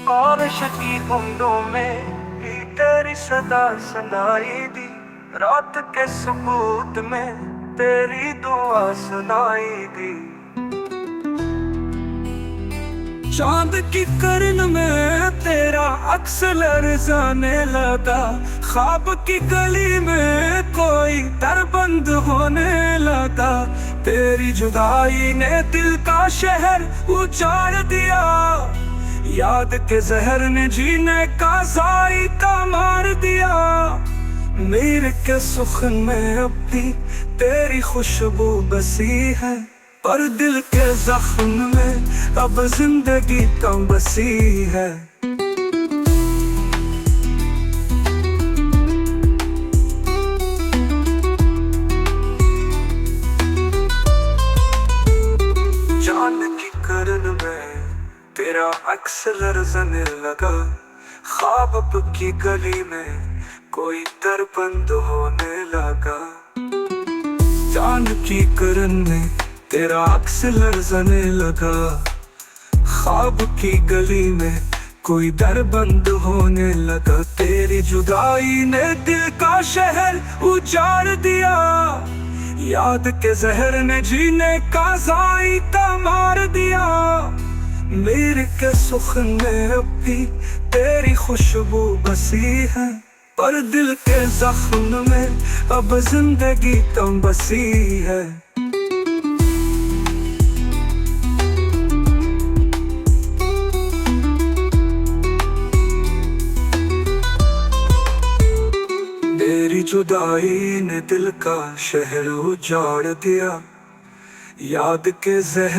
बारिश की बूंदों में भी तेरी सदा सुनाई दी। रात के सुकूत में तेरी दुआ सुनाई दी। चांद की किरण में तेरा अक्स लरज़ाने लगा। ख्वाब की गली में कोई दर बंद होने लगा। तेरी जुदाई ने दिल का शहर उजाड़ दिया। याद के जहर ने जीने का जायका मार दिया। मेरे के सुखन में अब भी तेरी खुशबू बसी है, पर दिल के जख्म में अब जिंदगी कम बसी है। चांद की किरण में तेरा अक्स लरज़ने लगा। ख्वाब की गली में कोई दर बंद होने लगा। चांद की किरण में तेरा अक्स लरज़ने लगा। ख्वाब की गली में कोई दर बंद होने लगा। तेरी जुदाई ने दिल का शहर उजाड़ दिया। याद के जहर ने जीने का जायका मार दिया। मेरे के सुखन में अब भी तेरी खुशबू बसी है, पर दिल के जख्म में अब जिंदगी कम बसी है। तेरी जुदाई ने दिल का शहर उजाड़ दिया। याद के जहर